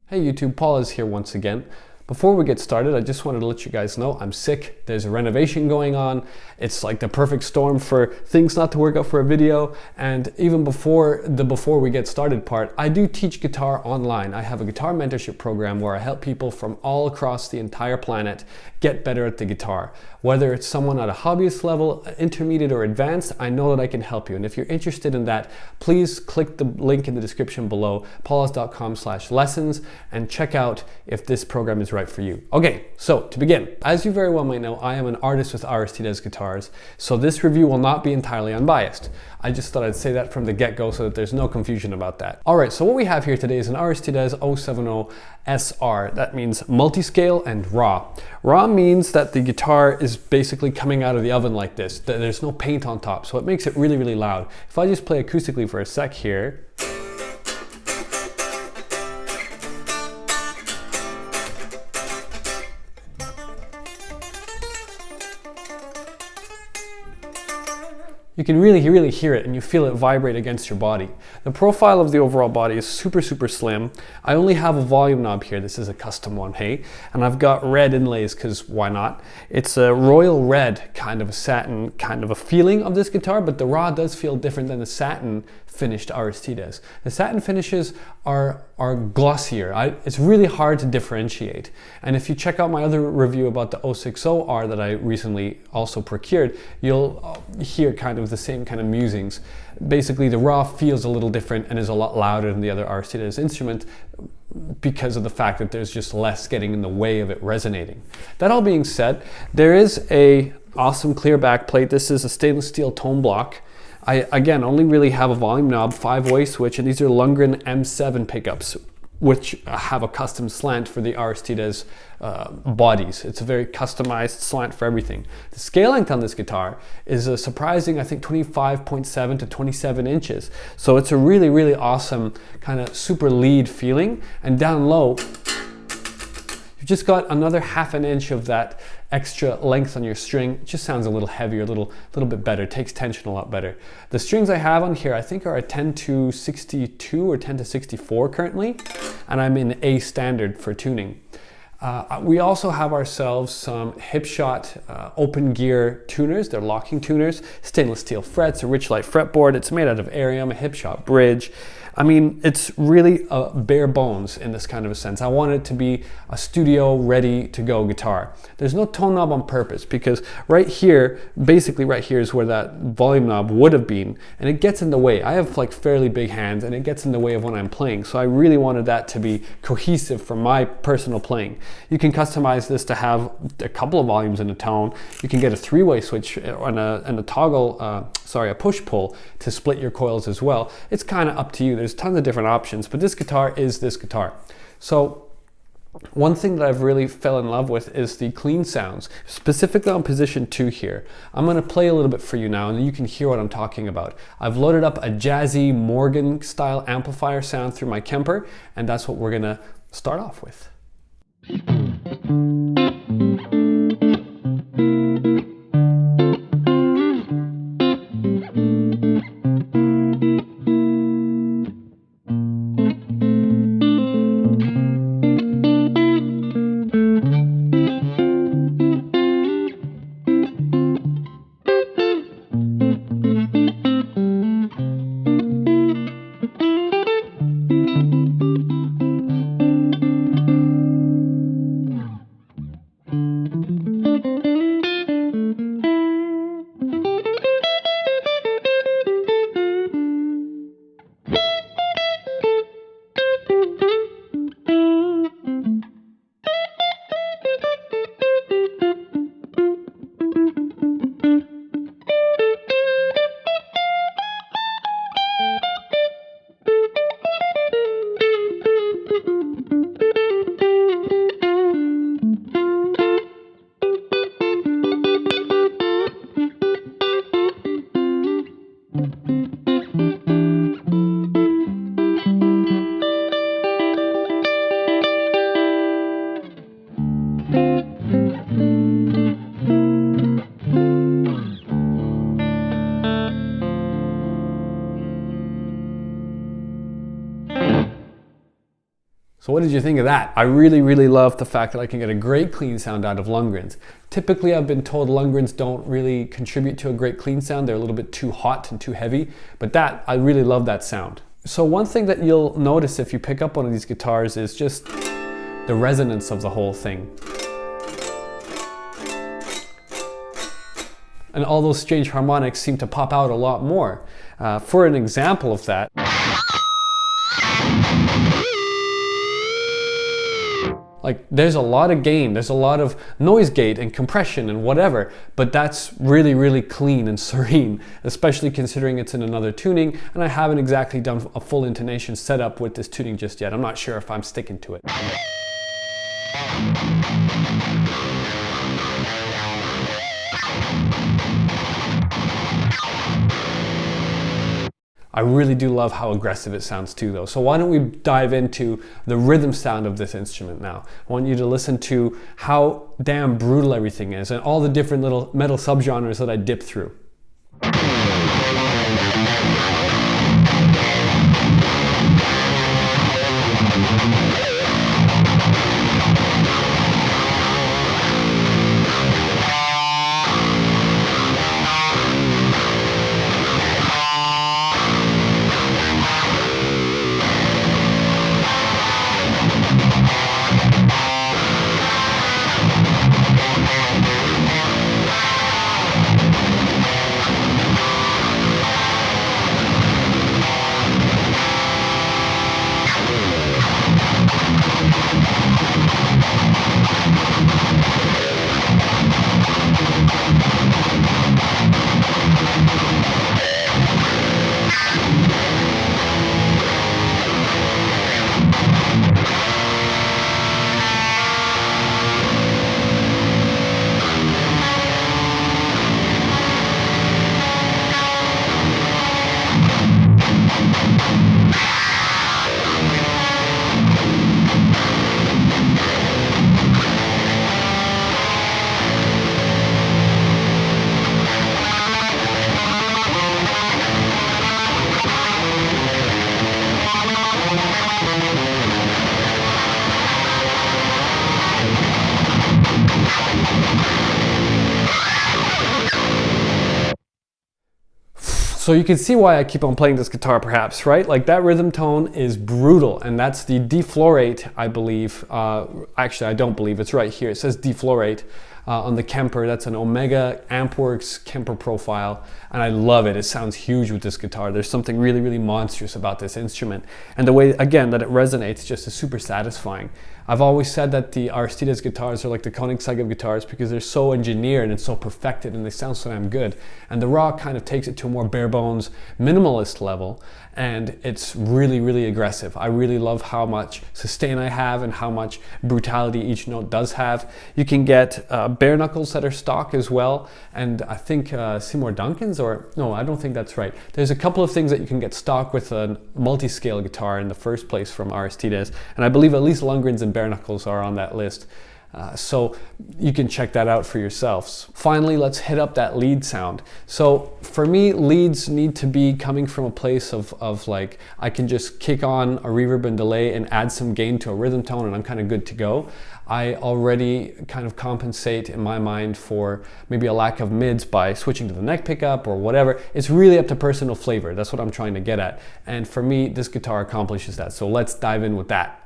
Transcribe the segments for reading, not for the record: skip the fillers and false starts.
Hey YouTube, Paul is here once again. Before we get started, I just wanted to let you guys know I'm sick. There's a renovation going on. It's like the perfect storm for things not to work out for a video. And even before we get started part, I do teach guitar online. I have a guitar mentorship program where I help people from all across the entire planet get better at the guitar. Whether it's someone at a hobbyist level, intermediate or advanced, I know that I can help you. And if you're interested in that, please click the link in the description below, paulos.com/lessons, and check out if this program is right for you. Okay, so to begin, as you very well might know, I am an artist with Aristides guitars, so this review will not be entirely unbiased. I just thought I'd say that from the get-go so that there's no confusion about that. All right, so what we have here today is an Aristides 070 SR. That means multi-scale and raw. Raw means that the guitar is basically coming out of the oven like this. There's no paint on top, so it makes it really, really loud. If I just play acoustically for a sec here, you can really hear it and you feel it vibrate against your body. The profile of the overall body is super slim. I only have a volume knob here. This is a custom one, hey? And I've got red inlays because why not? It's a royal red, kind of a satin, kind of a feeling of this guitar, but the raw does feel different than the satin finished Aristides. The satin finishes are glossier. It's really hard to differentiate. And if you check out my other review about the 060R that I recently also procured, you'll hear kind of the same kind of musings. Basically, the raw feels a little different and is a lot louder than the other Aristides instrument because of the fact that there's just less getting in the way of it resonating. That all being said, there is a awesome clear back plate. This is a stainless steel tone block. I, again, only really have a volume knob, 5-way switch, and these are Lundgren M7 pickups, which have a custom slant for the Aristides bodies. It's a very customized slant for everything. The scale length on this guitar is a surprising, I think, 25.7 to 27 inches. So it's a really awesome kind of super lead feeling. And down low, you've just got another ½ an inch of that extra length on your string. It just sounds a little heavier, a little bit better. It takes tension a lot better. The strings I have on here, I think are a 10 to 62 or 10 to 64 currently, and I'm in A standard for tuning. We also have ourselves some Hipshot open gear tuners. They're locking tuners, stainless steel frets, a Richlite fretboard. It's made out of Arium, a Hipshot bridge. I mean, it's really bare bones in this kind of a sense. I want it to be a studio ready to go guitar. There's no tone knob on purpose because right here, basically right here is where that volume knob would have been, and it gets in the way. I have like fairly big hands and it gets in the way of when I'm playing. So I really wanted that to be cohesive for my personal playing. You can customize this to have a couple of volumes in a tone. You can get a 3-way switch and a toggle, a push-pull to split your coils as well. It's kind of up to you. There's tons of different options, but this guitar is this guitar. So one thing that I've really fell in love with is the clean sounds, specifically on position 2 here. I'm going to play a little bit for you now and you can hear what I'm talking about. I've loaded up a jazzy Morgan style amplifier sound through my Kemper, and that's what we're going to start off with. what did you think of that? I really, really love the fact that I can get a great clean sound out of Lundgrens. Typically, I've been told Lundgrens don't really contribute to a great clean sound. They're a little bit too hot and too heavy, but that, I really love that sound. So one thing that you'll notice if you pick up one of these guitars is just the resonance of the whole thing. And all those strange harmonics seem to pop out a lot more. For an example of that, like there's a lot of gain, there's a lot of noise gate and compression and whatever, but that's really, really clean and serene, especially considering it's in another tuning, and I haven't exactly done a full intonation setup with this tuning just yet. I'm not sure if I'm sticking to it. I really do love how aggressive it sounds too though. So why don't we dive into the rhythm sound of this instrument now. I want you to listen to how damn brutal everything is and all the different little metal subgenres that I dip through. So you can see why I keep on playing this guitar perhaps, right? Like that rhythm tone is brutal, and that's the deflorate, I believe. Actually, I don't believe, it's right here. It says deflorate on the Kemper. That's an Omega Ampworks Kemper profile, and I love it. It sounds huge with this guitar. There's something really, really monstrous about this instrument. And the way, again, that it resonates just is super satisfying. I've always said that the Aristides guitars are like the Koenigsegg of guitars because they're so engineered and so perfected and they sound so damn good. And the Raw kind of takes it to a more bare bones minimalist level, and it's really, really aggressive. I really love how much sustain I have and how much brutality each note does have. You can get bare knuckles that are stock as well, and I think Seymour Duncan's, or no, I don't think that's right. There's a couple of things that you can get stock with a multi-scale guitar in the first place from Aristides, and I believe at least Lundgrens and bare knuckles are on that list. So you can check that out for yourselves. Finally, let's hit up that lead sound. So for me, leads need to be coming from a place of like, I can just kick on a reverb and delay and add some gain to a rhythm tone and I'm kind of good to go. I already kind of compensate in my mind for maybe a lack of mids by switching to the neck pickup or whatever. It's really up to personal flavor. That's what I'm trying to get at. And for me, this guitar accomplishes that. So let's dive in with that.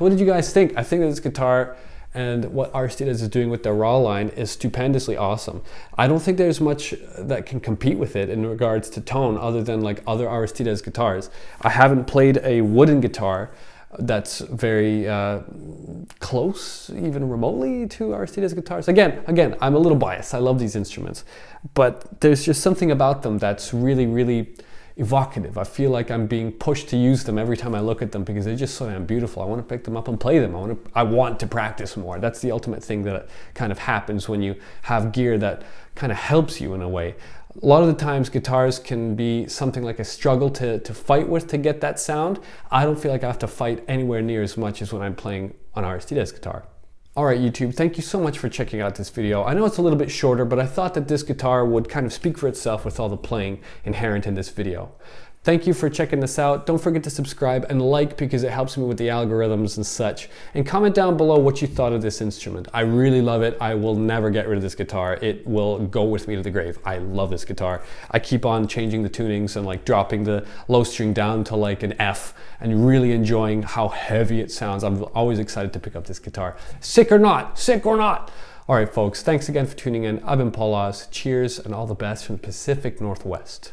So what did you guys think? I think that this guitar and what Aristides is doing with their raw line is stupendously awesome. I don't think there's much that can compete with it in regards to tone other than like other Aristides guitars. I haven't played a wooden guitar that's very close, even remotely, to Aristides guitars. Again, I'm a little biased. I love these instruments, but there's just something about them that's really, really evocative. I feel like I'm being pushed to use them every time I look at them because they're just so damn beautiful. I want to pick them up and play them. I want to practice more. That's the ultimate thing that kind of happens when you have gear that kind of helps you in a way. A lot of the times guitars can be something like a struggle to fight with to get that sound. I don't feel like I have to fight anywhere near as much as when I'm playing on Aristides guitar. Alright YouTube, thank you so much for checking out this video. I know it's a little bit shorter, but I thought that this guitar would kind of speak for itself with all the playing inherent in this video. Thank you for checking this out. Don't forget to subscribe and like because it helps me with the algorithms and such. And comment down below what you thought of this instrument. I really love it. I will never get rid of this guitar. It will go with me to the grave. I love this guitar. I keep on changing the tunings and like dropping the low string down to like an F and really enjoying how heavy it sounds. I'm always excited to pick up this guitar. Sick or not, sick or not. All right, folks, thanks again for tuning in. I've been Paul Oz. Cheers and all the best from the Pacific Northwest.